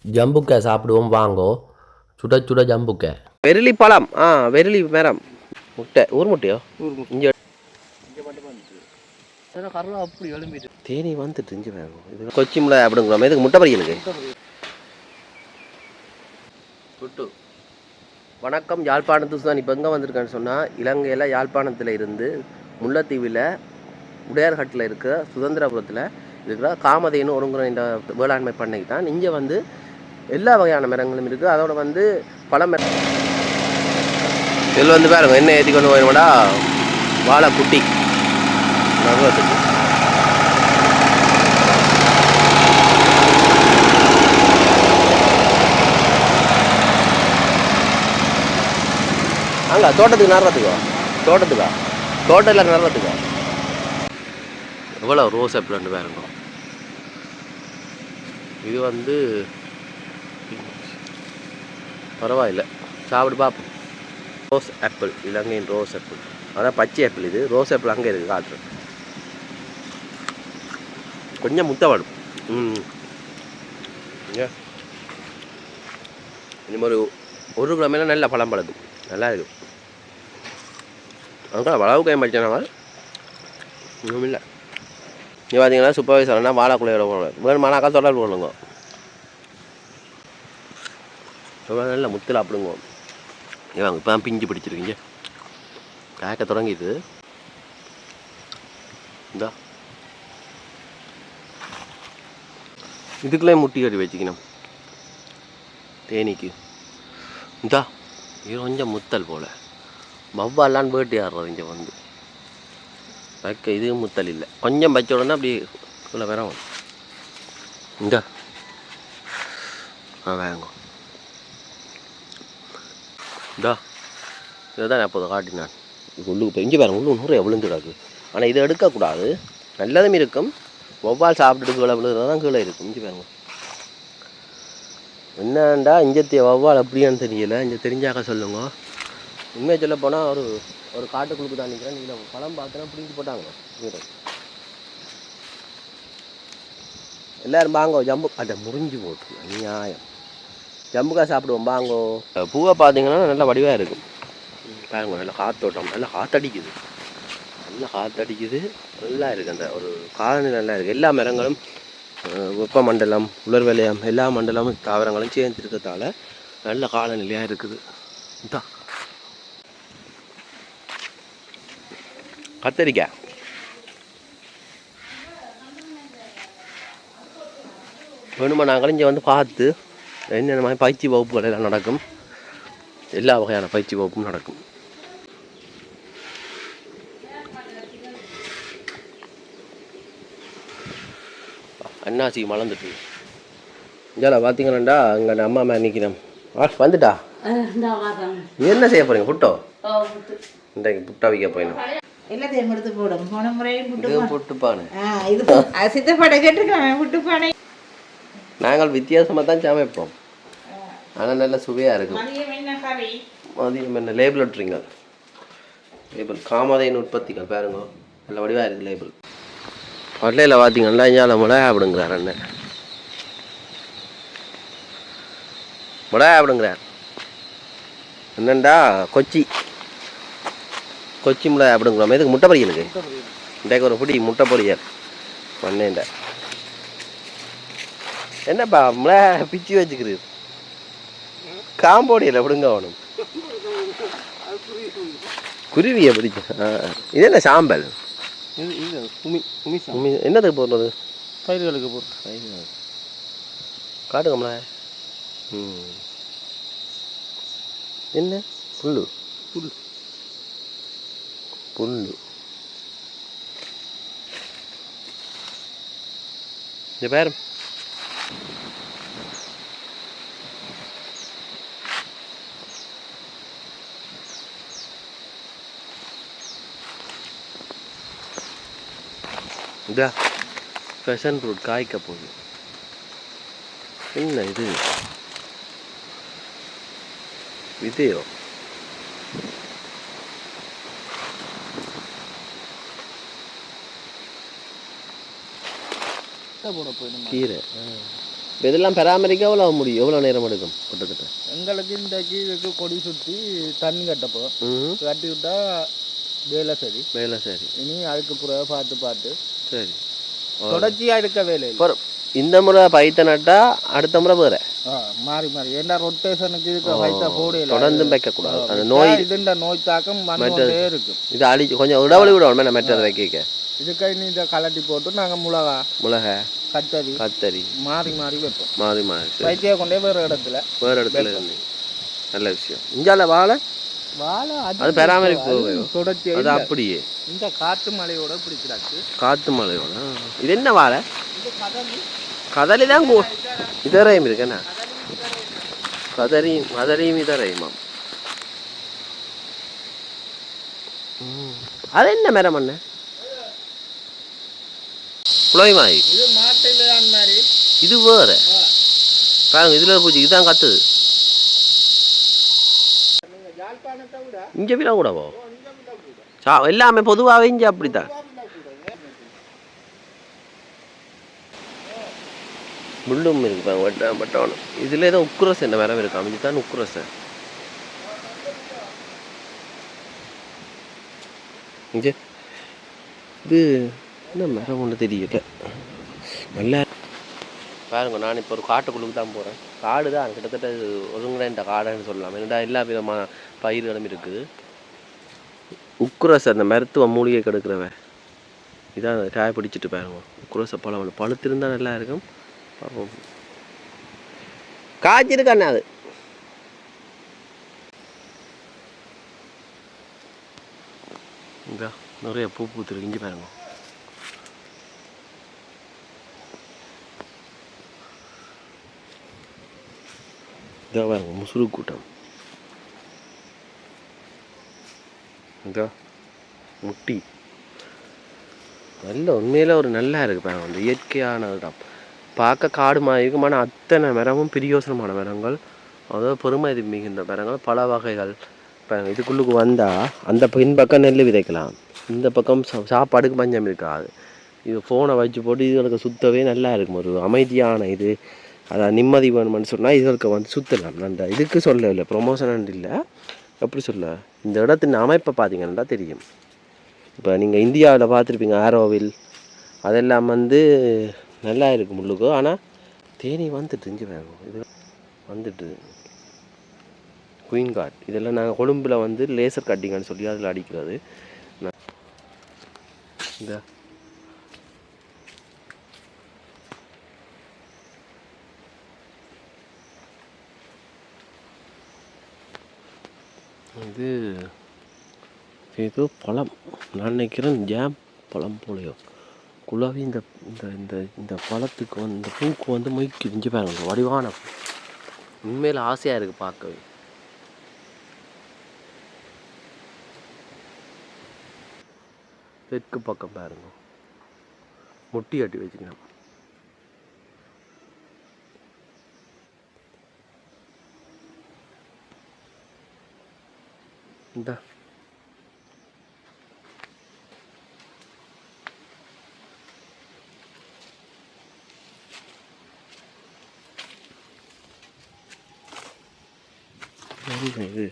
ஜம்புக்கா சாப்பிடுவோம் வாங்கோ. சுட சுட ஜம்புக்கா. வெரிலி பழம். வெரிலி மரம். முட்டை. ஊர் முட்டையோ? இங்கே கருவா அப்படி எழும்பிட்டு தேனி வந்துட்டு இஞ்சி வேணும். இது கொச்சி முளை அப்படிங்கிறோம். இதுக்கு முட்டை பறியலுக்கு புட்டு. வணக்கம். யாழ்ப்பாணத்து தான் இப்போ எங்கே வந்திருக்கேன்னு சொன்னால், இலங்கையில் யாழ்ப்பாணத்தில் இருந்து முல்லைத்தீவில் உடையார்கட்டில் இருக்கிற சுதந்திரபுரத்தில் இருக்கிற காமதேனு ஒருங்குற இந்த வேளாண்மை பண்ணைக்கு தான். இங்கே வந்து எல்லா வகையான மரங்களும் இருக்குது. அதோட வந்து பல மரம் இதில் வந்து பாருங்க என்ன ஏற்றி கொண்டு போயிடும்டா வாழை குட்டி நடுவத்துக்கு. அங்கே தோட்டத்துக்கு நடுறதுக்கா? தோட்டத்தில் நடுறதுக்கா? எவ்வளோ ரோஸ் ஆப்பிள் பாருங்க. இது வந்து பரவாயில்லை, சாப்பிட்டு பார்ப்போம். ரோஸ் ஆப்பிள், இலங்கையின் ரோஸ் ஆப்பிள். அதான் பச்சை ஆப்பிள். இது ரோஸ் ஆப்பிள் அங்கே இருக்குது, காட்டுறேன். கொஞ்சம் முத்த வரும். இனிமேல் ஒரு கிழமையில நல்ல பழம் பழக்கும், நல்லா இருக்கும். அங்கே வளவு கை மடிச்சாங்க இன்னும் இல்லை. இங்கே பார்த்தீங்கன்னா சூப்பர்வைசர்னா வாழைக்குள்ளையோட போகணும். வேணுமானாக்கா தொடர்பு பண்ணுங்க. நல்ல முத்தில் அப்படிங்க. வாங்க இப்போ பிஞ்சு பிடிச்சிருக்கீங்க, காய்க்க தொடங்கிது. இந்தா இதுக்குள்ளே முட்டி கட்டி வச்சுக்கணும் தேனிக்கு. இந்தா இது கொஞ்சம் முத்தல் போல். வவ்வாலான்னு வேட்டி ஆடுறது இங்கே வந்து வைக்க. இது முத்தல் இல்லை, கொஞ்சம் வச்ச உடனே அப்படி இவ்வளோ வேற இந்தா வேங்க. இந்தா இதை தான் எப்போது காட்டினான். இது உள்ளுக்கு போய் இங்கே பாருங்க, உள்ளு நூறு விழுந்துடாது. ஆனால் இதை எடுக்கக்கூடாது, நல்லதும் இருக்கும். வௌவால் சாப்பிட்டுட்டு கீழே விழுதுறது தான் கீழே இருக்கும். இங்கே பாருங்க என்னண்டா இஞ்சத்திய வௌவால் அப்படியான்னு தெரியலை. இங்கே தெரிஞ்சாக்க சொல்லுங்க. உண்மையை சொல்ல போனால் ஒரு காட்டுக்குழுக்கு தான் நிற்கிறேன். இதில் பழம் பார்த்தோன்னா பிடிச்சி போட்டாங்க. எல்லோரும் வாங்கோ ஜம்பு அட்டை முறிஞ்சு போட்டு நியாயம். ஜம்புக்கா சாப்பிடுவோம் வாங்கோ. பூவை பார்த்தீங்கன்னா நல்லா வடிவாக இருக்கும் பாருங்க. நல்லா காற்றோட்டம், நல்லா காற்றடிக்குது, நல்லா இருக்குது. அந்த ஒரு காலநிலை நல்லா இருக்குது. எல்லா மரங்களும் வெப்பமண்டலம், உலர்வலயம், எல்லா மண்டலமும் தாவரங்களும் சேர்ந்து இருக்கிறதால நல்ல காலநிலையாக இருக்குது. இதான் கத்தரிக்காய். வேணுமா நாங்களும் இங்கே வந்து பார்த்து என்னென்ன மாதிரி பயிற்சி வகுப்புகள் எல்லாம் நடக்கும். எல்லா வகையான பயிற்சி வகுப்பும் நடக்கும். அண்ணாசி மலர்ந்துட்டு இங்கே பார்த்தீங்கன்னா அங்கே அம்மா மேலே நிற்கிறோம். வந்துட்டா என்ன செய்ய போறீங்க? புட்டோ இன்றைக்கு புட்டா வைக்க போயிடும். எல்லாத்தையும் எடுத்து போடும். போன முறையும் புட்டுப்பானு இது சித்தப்பாட கேட்டுருக்கேன். புட்டுப்பானை நாங்கள் வித்தியாசமாக தான் சமைப்போம், ஆனால் நல்ல சுவையாக இருக்கும். மதியம் என்ன லேபிள் விட்டுறீங்க? லேபிள் காமதேனு உற்பத்திகள் பாருங்க, நல்ல வடிவாக இருக்குது லேபிள். பட்லையில் பார்த்தீங்கன்னா இஞ்சால மிளகா அப்படிங்கிறார் அண்ணன். மிளகா அப்படிங்கிறார் என்னண்டா கொச்சி மிளகா அப்படிங்கிறோம். இதுக்கு முட்டை பொரியலுக்கு இன்றைக்கு ஒரு பிடி முட்டை பொரியல் பண்ணேன்டா. என்னப்பா மிளகா பிச்சு வச்சுக்கிறது? காம்போடியில் எப்படிங்க வேணும்? குருவியை பிடிச்ச இது என்ன சாம்பல்? என்னதுக்கு போடுறது? பயிர்களுக்கு போடுறது. காட்டுங்க மிளகா. என்ன புல்லு? இந்த பேர் இதா ஃபேஷன் ஃப்ரூட் காய்க்க போகுது. என்ன இது விதையோ? கீரை இதெல்லாம் பராமரிக்க எவ்வளோ முடியும், எவ்வளோ நேரம் எடுக்கும் கிட்டத்தட்ட? எங்களுக்கு இன்றைக்கு இதுக்கு கொடி சுற்றி தண்ணி கட்டப்போம். கட்டி விட்டா வேலை சரி. வேலை சரி. இனி அதுக்கு பிறகு பார்த்து சரி தொடர்ச்சியாக இருக்க வேலை. இந்த முறை பைத்த நட்டா அடுத்த முறை வேறு மாறி ஏன்னா ரொட்டேஷனுக்கு இதுக்கு பைத்தா போடையில தொடர்ந்து வைக்கக்கூடாது. அந்த நோய் இதுண்ட நோய் தாக்கம் மண்ணே இருக்கும். இது அழிச்சு கொஞ்சம் இடைவெளி விடணும் மெட்டதை வைக்க. இதுக்கு நீ இதை கலட்டி போட்டு நாங்கள் மிளகா கத்தரி மாறி வைப்போம். மாறி வைத்திய கொண்டே வேறு இடத்துல இருந்து நல்ல விஷயம். இஞ்சால வாழை அது பராமரிப்பு தொடர்ச்சி அது அப்படியே இந்த காற்று மலையோட பிடிக்கிறாச்சு. காற்று மலையோட இது என்ன வாழை? கதலி தான் இதரையும் இருக்குண்ணா. கதரியும் இதரையுமா? அது என்ன மரம் அண்ணே? புலோய்மாய் இது மாட்டையில் அந்த மாதிரி இது வேறு பாருங்க. இதில் பூச்சி இதுதான் கத்துது. இங்கே விழா கூடவோ எல்லாமே பொதுவாகவே இங்கே அப்படித்தான். முள்ளும் இருக்கு பட்டவனும். இதில் ஏதோ உக்குரஸ் என்ன மரம் இருக்கு, அமைஞ்சு தான் உக்குரஸ். இங்கே இது என்ன மரம் ஒன்று தெரியல. நல்லா பாருங்க. நான் இப்போ ஒரு காட்டுக்குள்ளுக்கு தான் போகிறேன். காடு தான் கிட்டத்தட்ட ஒருங்கிணைந்த காடுன்னு சொல்லலாம். என்னடா எல்லா விதமான பயிர்களும் இருக்குது. உக்குரஸ் அந்த மருத்துவ மூலிகை கெடுக்கிறவன் இதான் காய பிடிச்சிட்டு பாருங்க. உக்குரஸை பழுத்திருந்தால் நல்லா இருக்கும். பார்ப்போம். காய்ச்சிருக்காண்ணே அது. இங்கே நிறைய பூ பூத்துருக்கு. இங்கே பாருங்க. இதாக பாருங்க முசுறு கூட்டம். இதா முட்டி நல்ல உண்மையில் ஒரு நல்லா இருக்குது பாருங்க. அந்த இயற்கையான இடம் பார்க்க காடு மாதிரி இருக்கும். ஆனால் அத்தனை மரமும் பிரியோசனமான மரங்கள், அதாவது பெருமதி மிகுந்த மரங்கள், பல வகைகள். பாருங்க இதுக்குள்ளுக்கு வந்தால் அந்த பின்பக்கம் நெல் விதைக்கலாம். இந்த பக்கம் சாப்பாடுக்கு பஞ்சம் இருக்காது. இது ஃபோனை வச்சு போட்டு இதுகளுக்கு சுத்தவே நல்லா இருக்கும். ஒரு அமைதியான இது, அதான் நிம்மதி வேணும்னு சொன்னால் இதுகளுக்கு வந்து சுற்றலாம். அந்த இதுக்கு சொல்லலை, ப்ரொமோஷன் இல்லை. எப்படி சொல்ல, இந்த இடத்தின் அமைப்பை பார்த்தீங்கன்னா தெரியும். இப்போ நீங்கள் இந்தியாவில் பார்த்துருப்பீங்க ஆரோவில், அதெல்லாம் வந்து நல்லா இருக்கும் முள்ளுக்கு. ஆனால் தேனி வந்துட்டு இங்கே வேணும். இது வந்துட்டு குயின் கார்ட் இதெல்லாம் நாங்கள் கொழும்பில் வந்து லேசர் கட்டிங்கன்னு சொல்லி அதில் அடிக்கிறது. இந்த இது ஏதோ பழம், நான் நினைக்கிறேன் ஜாம் பழம் போலையோ. குழாவி இந்த இந்த இந்த இந்த பழத்துக்கு வந்து இந்த பூக்கு வந்து மொய்க்கு இஞ்சி பாருங்க. வடிவான உண்மையில் ஆசையாக இருக்குது பார்க்கவே. தெற்கு பக்கம் பாருங்க முட்டி கட்டி வச்சுக்கணும். இந்த இது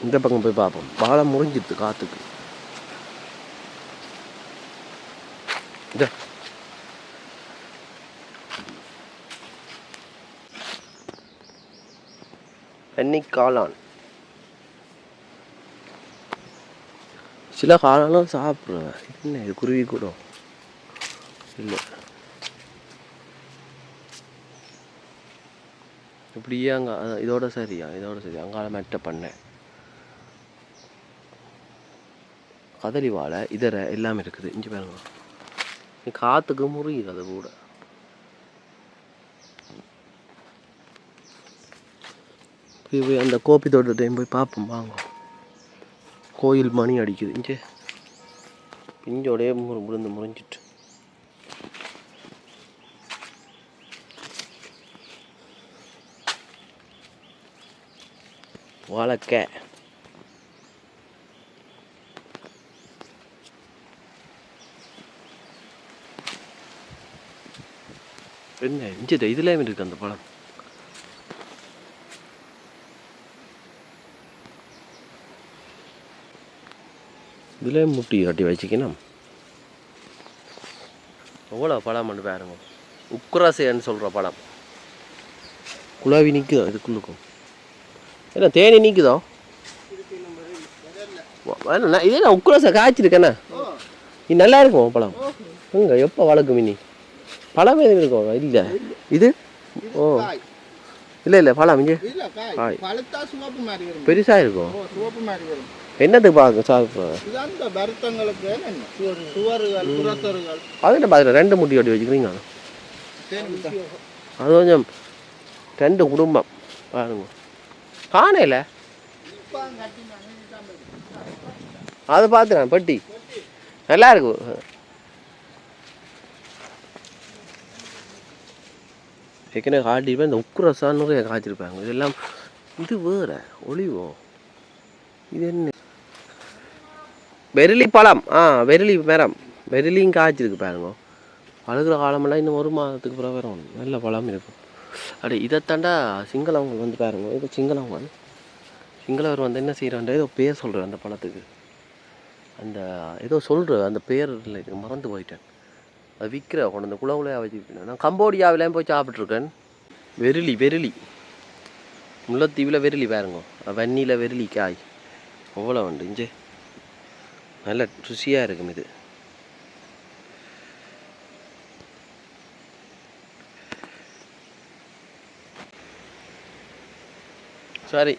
இந்த பக்கம் போய் பார்ப்போம். வாழை முறிஞ்சிட்டு காற்றுக்கு. இந்த எண்ணெய் காளான் சில காளான்லாம் சாப்பிட்றேன். என்ன இது குருவி கூட இல்லை. இப்படியே அங்கே இதோட சரியா அங்கால மெட்ட பண்ணேன். கதலி வாழை இதர எல்லாமே இருக்குது. இஞ்சி பாருங்க. காற்றுக்கு முறியுது அது கூட. போய் அந்த கோப்பி தோட்டத்தையும் போய் பார்ப்போம் வாங்க. கோயில் மணி அடிக்குது. இங்கே பிஞ்சோடைய விழுந்து முறிஞ்சிட்டு. வாழைக்காய் என்ன இஞ்சி இதுலேயும் இருக்குது அந்த பழம். இதுலேயும் முட்டி கட்டி வச்சுக்கணும். எவ்வளோ பழம் பண்ணு பாருங்க. உக்குராசைன்னு சொல்கிற பழம். குழாவி நிற்குதோ இதுக்குள்ளுக்கும். ஏன்னா தேனி நிற்குதோ. இதே நான் உக்குராசை காய்ச்சிருக்கேண்ணா. இது நல்லா இருக்கும் பழம். எப்போ வளர்க்கும் இனி பழம் எதுவும் இருக்கும்? இல்லை இது ஓ இல்லை பழம் இங்கே பெருசாக இருக்கும். என்னத்துக்கு பார்க்க சாப்பிட்றோம்? அது என்ன பார்க்குறேன் 2 முட்டி கட்டி வச்சுக்கிறீங்க. அது கொஞ்சம் 2 குடும்பம் பாருங்க. காணையில் அதை பார்த்துறேன் பெட்டி நல்லா இருக்கு. ஏற்கனவே காட்டிருப்பேன். இந்த உக்குரசான்னு நிறைய காய்ச்சிருப்பாங்க. இதெல்லாம் இது வேற ஒளிவோ. இது என்ன வெரிலி பழம்? வெரிலி மரம். வெரிலியும் காய்ச்சிருக்கு பாருங்க. பழுகிற காலமெல்லாம் இன்னும் 1 மாதத்துக்கு பிறகு வரும். நல்ல பழம் இருக்கும். அப்படி இதைத்தாண்டா சிங்களவங்க வந்து பாருங்க. இது சிங்களவங்க சிங்களவர் வந்து என்ன செய்கிறான்ற ஏதோ பேர் சொல்கிறேன் அந்த பழத்துக்கு. அந்த ஏதோ சொல்கிற அந்த பேர் இல்லை மறந்து போயிட்டேன். அது விற்கிற கொண்டு அந்த குளவுலையாக வச்சுருக்கேன். நான் கம்போடியாவிலேயும் போய் சாப்பிட்ருக்கேன். வெரிலி முல்லைத்தீவில் வெரிலி பாருங்க. வன்னியில் வெரிலி காய் அவ்வளோ உண்டு. இங்கே நல்ல ருசியாக இருக்கும். இது சரி.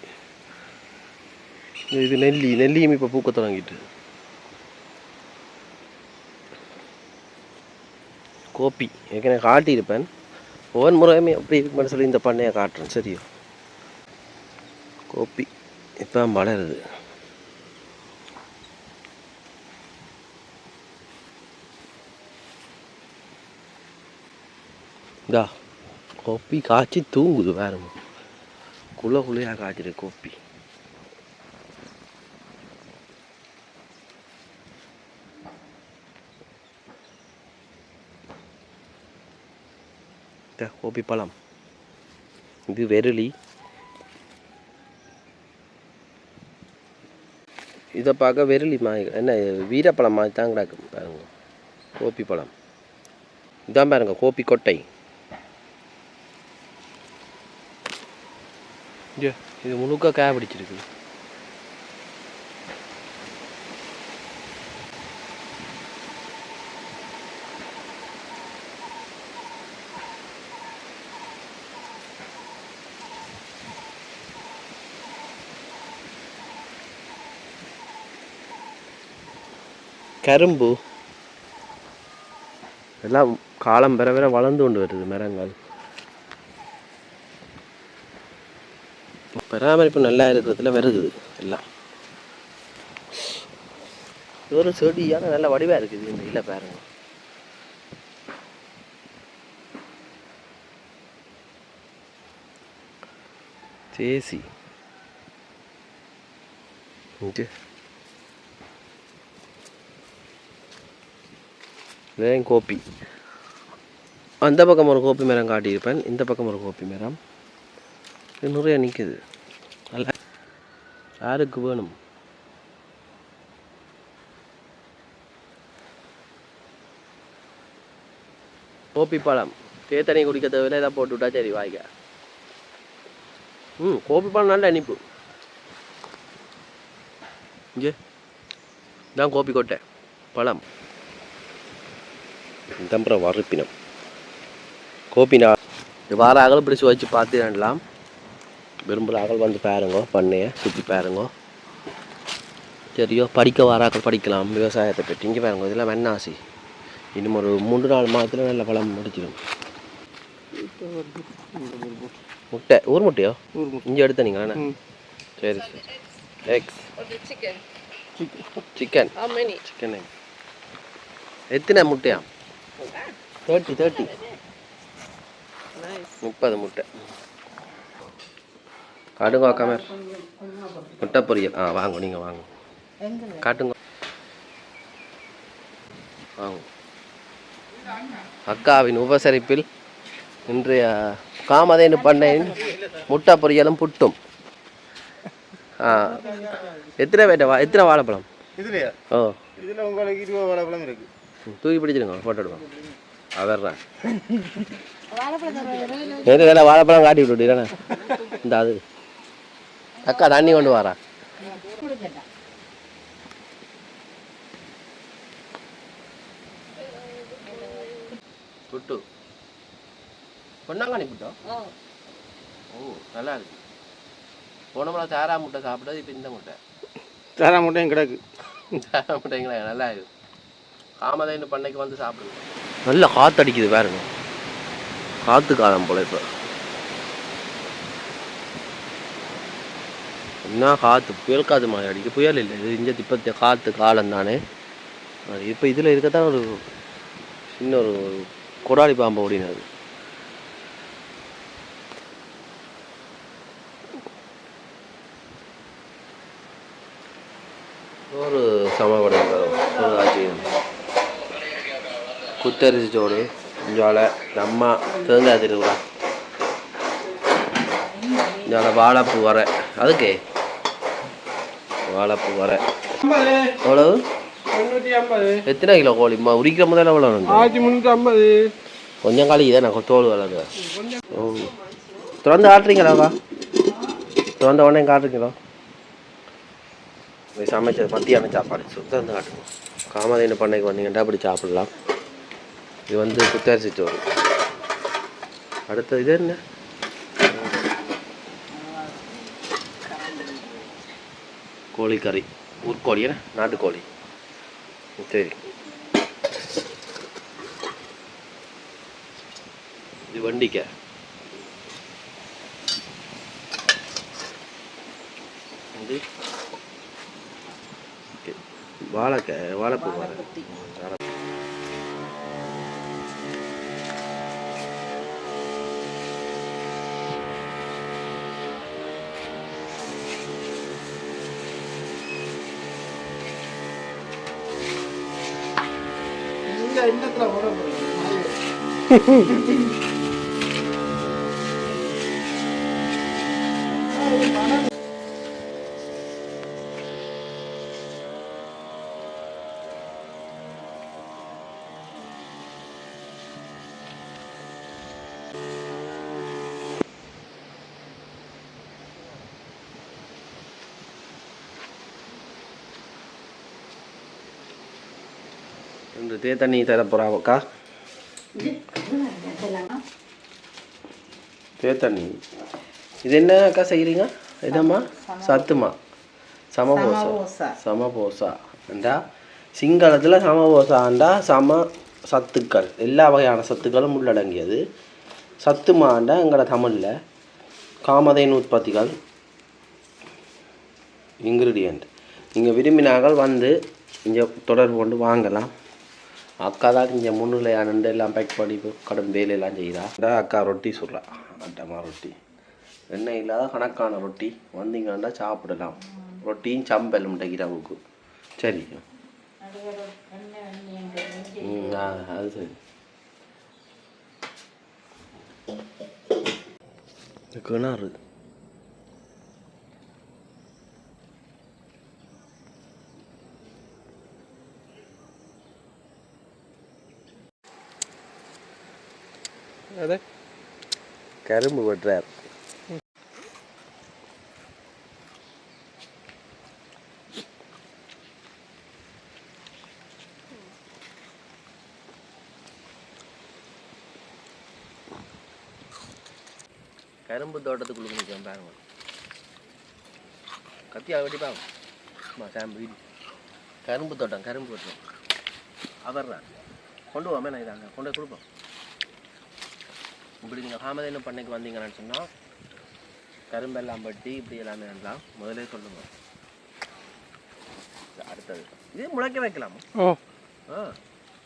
இது நெல்லியும் இப்போ பூக்க தொடங்கிட்டு. கோப்பி ஏற்கனவே காட்டியிருப்பேன். ஒவ்வொரு முறையுமே எப்படி இருக்குன்னு சொல்லி இந்த பண்ணையை காட்டுறேன். சரியோ கோப்பி இப்போ வளருது. இதா கோப்பி காய்ச்சி தூங்குது வேறுங்க. குள்ளையாக காய்ச்சிரு கோப்பி. கோபி பழம். இது வெரிலி. இதை பார்க்க வெரிலி மாதிரி என்ன வீரப்பழம் மாதிரி தான் கிடக்கு பாருங்க. கோப்பி பழம் இதான் பாருங்க. கோப்பி கொட்டை. இது முழுக்க காய பிடிச்சிருக்கு. கரும்பு எல்லாம் காலம் பெற பெற வளர்ந்து கொண்டு வருது மரங்கள். பராமரிப்பு நல்லா இருக்கிறதுல வருது எல்லாம். ஒரு செடியான நல்ல வடிவாக இருக்குது இந்த இல்லை பாருங்க. தேசி கோப்பி. அந்த பக்கம் ஒரு கோப்பி மரம் காட்டியிருப்பேன். இந்த பக்கம் ஒரு கோப்பி மரம். இது நிறைய நிற்குது. நல்லா யாருக்கு வேணும்? கோப்பி பழம் தேத்தனி குடிக்க தேவையில்லை. இதை போட்டு விட்டா சரி வாய்க்க. கோப்பி பழம் நல்ல இனிப்பு. இங்கே இதான் கோப்பி கொட்டை பழம். தம்புற வறுப்பினம் கோப்பினா வார அகல் பிடிச்சி வச்சு பார்த்துடலாம். விரும்புகிற அகல் வந்து பாருங்க. பண்ணையை சுற்றி பாருங்க. சரியோ படிக்க வாராக்கள் படிக்கலாம் விவசாயத்தை பற்றி. இங்கே பாருங்க. இதெல்லாம் வெண்ணாசி. இன்னும் ஒரு 3-4 மாதத்தில் நல்ல பழம் முடிச்சிடும். முட்டை ஊர் முட்டையோ இங்கே எடுத்த நீங்களா? சரி சரி. எக்ஸ் சிக்கன் சிக்கன் எத்தனை முட்டையா? 30 30 முட்டை. காட்டுங்க கமர் முட்டை பொரியல். வாங்க நீங்கள் வாங்க காட்டுங்க வாங்க. அக்காவின் உபசரிப்பில் இன்றைய காமதேனு பண்ணையின் முட்டை பொரியலும் புட்டும். எத்தனை எத்தனை வாழைப்பழம் இதுலையா? ஓ இதில் உங்களுக்கு 20 வாழைப்பழம் இருக்கு. தூக்கி பிடிச்சிருங்க, ஃபோட்டோ எடுப்போம். அவர்றேன் நேற்று வாழைப்பழம் காட்டி விட்டுட்டீங்க. இந்த அது அக்கா தண்ணி கொண்டு வரா. புட்டு பொன்னாங்கானி புட்டோம். ஓ நல்லா இருக்கு. போன முறை தாரா முட்டை சாப்பிட்டது, இப்போ இந்த முட்டை தாரா முட்டையும் கிடக்கு. தாரா முட்டைங்களா நல்லா இருக்கு. காமதேனு பண்ணைக்கு வந்து சாப்பிடுங்க. நல்லா காற்று அடிக்குது பாருங்க. காற்று காலம் போல இப்போ என்ன காற்று, புயல் காற்று மாதிரி அடிக்குது. புயல் இல்லை, இது இங்கே இப்போ காற்று காலம் தானே. இப்போ இதில் இருக்கத்தான் ஒரு சின்ன ஒரு கொடாலி பாம்பு ஓடினது. ஒரு சமபடம் ஒரு காட்சி குத்தரிசி சோறு ஜோலை அம்மா தேங்காய் திருவிழா ஜோலை வாழைப்பூ வர அதுக்கே வாழைப்பூ வர எவ்வளவு? எத்தனை கிலோ கோழி உரிக்கிற முதல்ல எவ்வளோ? 1350. கொஞ்சம் காலி தான் நான் தோல் வளர்ந்து. ஓ திறந்து காட்டுறீங்களாவா? திறந்த உடனே காட்டுறீங்களா? சமைச்சது மத்தியான சாப்பாடு திறந்து காட்டுங்க. காமதேனு பண்ணைக்கு வந்தீங்கன்னா அப்படி சாப்பிடலாம். இது வந்து குத்தரிசி சோறு. அடுத்தது இது என்ன? கோழிக்கறி, ஊர்கோழி, நாட்டுக்கோழி. சரி, இது வண்டிக்காய். இது வாழைக்காய், வாழைப்பூ வாழை. இந்த தண்ணி தர போறாக்கா. தண்ணி இது என்ன அக்கா செய்கிறீங்க? இதம்மா சத்துமா சமபோசா. சமபோசாண்டா சிங்களத்தில் சமபோசாண்டா சம சத்துக்கள், எல்லா வகையான சத்துக்களும் உள்ளடங்கியது. சத்துமாண்டா எங்களோட தமிழில் காமதேனு உற்பத்திகள் இன்க்ரீடியண்ட். நீங்கள் விரும்பினார்கள் வந்து இங்கே தொடர்பு கொண்டு வாங்கலாம். அக்கா தான் இங்கே முன்னிலையான எல்லாம் பேக் பண்ணி கடும் வேலையெல்லாம் செய்கிறா. அக்கா ரொட்டி சுடுறா, அட்டமா ரொட்டி, எண்ணெய் இல்லாத கணக்கான ரொட்டி. வந்தீங்கன்னா சாப்பிடலாம். ரொட்டியும் சம்பல் இரவுக்கு. சரி, அது சரி. கிணறு கரும்பு வெட்டுறார். கரும்பு தோட்டத்துக்குள்ள நிற்கிறேன் பாருங்க. கத்தியா வெட்டி பாருங்க. சாம்பு கரும்பு தோட்டம், கரும்பு வெட்டுறோம். அவர்றா கொண்டு வாமே, நான் இதாங்க கொண்டு கொடுப்போம். இப்படி நீங்கள் காமதேனு பண்ணைக்கு வந்தீங்கன்னு சொன்னால் கரும்பெல்லாம் வெட்டி இப்படி எல்லாமே பண்ணலாம். முதலே சொல்லுங்க. அடுத்தது இதே முளைக்க வைக்கலாமா?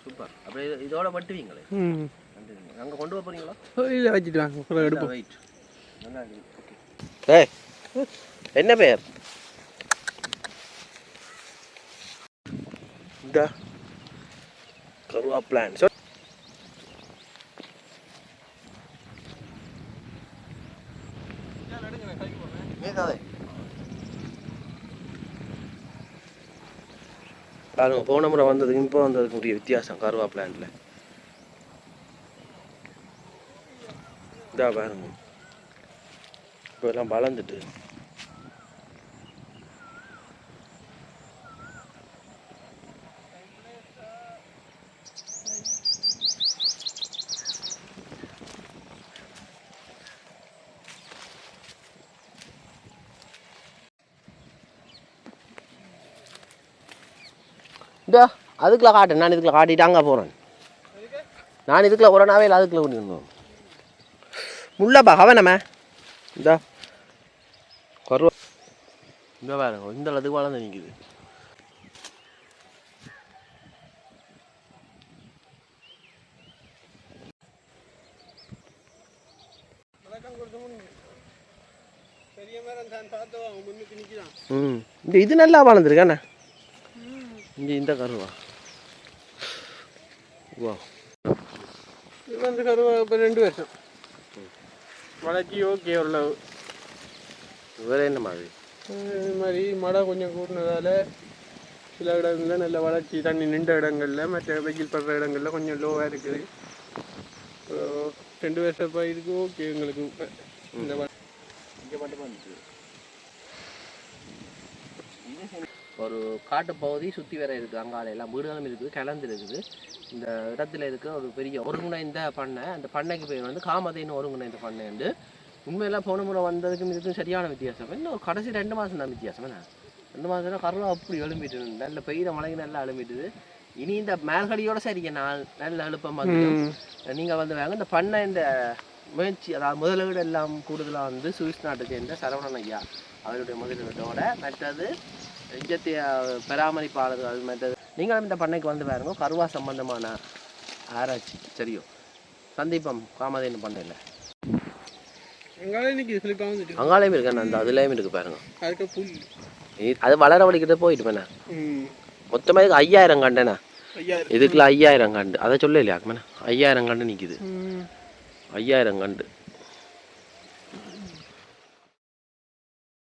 சூப்பர். அப்படி இதோட வெட்டுவீங்களே, அங்கே கொண்டு வர போகிறீங்களா? இல்லை, வச்சுட்டு வாங்க, எடுப்போம். வெயிட். ஏய், என்ன பேர்? இந்த கருவா பிளான். பாருங்க போன முறை வந்ததுக்கு இப்போ வந்ததுக்கு முடிய வித்தியாசம் கருவா பிளான்ட்ல. இதா பாருங்க இப்போ எல்லாம் வளர்ந்துட்டு. இதோ அதுக்குள்ள காட்டு, நான் இதுக்குள்ள காட்டிட்டு அங்கே போகிறேன். நான் இதுக்குள்ள போகிறேனாவே இல்லை, அதுக்குள்ள கூட்டிருந்தோம். முள்ளப்பா கவனமே. இதா கருவா இந்த பாருங்க இந்த அளவுக்கு வளர்ந்து நிற்குது. இந்த இது நல்லா வளர்ந்துருக்காண்ணே. இங்கே இந்த கருவா வா இது வந்து கருவா இப்போ 2 வருஷம் வளர்ச்சி ஓகே ஓரளவு. வேறு என்ன மாதிரி இது மாதிரி மழை கொஞ்சம் கூட்டினதால சில இடங்களில் நல்ல வளர்ச்சி, தண்ணி நின்ற இடங்களில் மற்ற வெயில் படுற இடங்களில் கொஞ்சம் லோவாக இருக்குது. 2 வருஷம் இதுக்கு ஓகே எங்களுக்கு. இப்போ இந்த இங்கே மட்டும் வந்துச்சு ஒரு காட்டு பகுதி சுற்றி வேற இருக்குது. அங்கால எல்லாம் வீடுகளும் இருக்குது, கிளந்து இருக்குது. இந்த இடத்துல இருக்க ஒரு பெரிய ஒருங்கிணைந்த பண்ணை. அந்த பண்ணைக்கு பேர் வந்து காமதேன்னு ஒருங்கிணைந்த பண்ணை உண்டு. உண்மையெல்லாம் போன முறை வந்ததுக்கும் இதுக்கும் சரியான வித்தியாசம். இன்னும் கடைசி 2 மாதம் தான் வித்தியாசம். என்ன 2 மாதம் கருவா அப்படி எழும்பிட்டு நல்ல பெய்த மழைக்கு நல்லா எழும்பிட்டுது. இனி இந்த மேல்கடியோட சரிங்க நான் நல்ல எழுப்பம் வந்து நீங்கள் வந்து வாங்க. இந்த பண்ணை இந்த முயற்சி அதாவது முதலீடு எல்லாம் கூடுதலாக வந்து சுவிஸ் நாட்டை சேர்ந்த சரவணன் ஐயா அவருடைய முதலீட்டோட மற்றது இயற்கை பராமரிப்பாளர்கள் மற்றது நீங்களும் இந்த பண்ணைக்கு வந்து பாருங்க. கருவா சம்பந்தமான ஆராய்ச்சி சரியோ சந்தீபம் காமதேனு பண்ணையில் அங்காலையும் இருக்கேன். அந்த அதுலேயும் இருக்கு பாருங்க. அது வளர வலிக்கிட்ட போயிட்டு மேண்ணா மொத்தமாக இதுக்கு 5000 கண்டுண்ணா. இதுக்குள்ள 5000 கண்டு அதை சொல்ல இல்லையா 5000 கண்டு நிற்கிது. 5000 கண்டு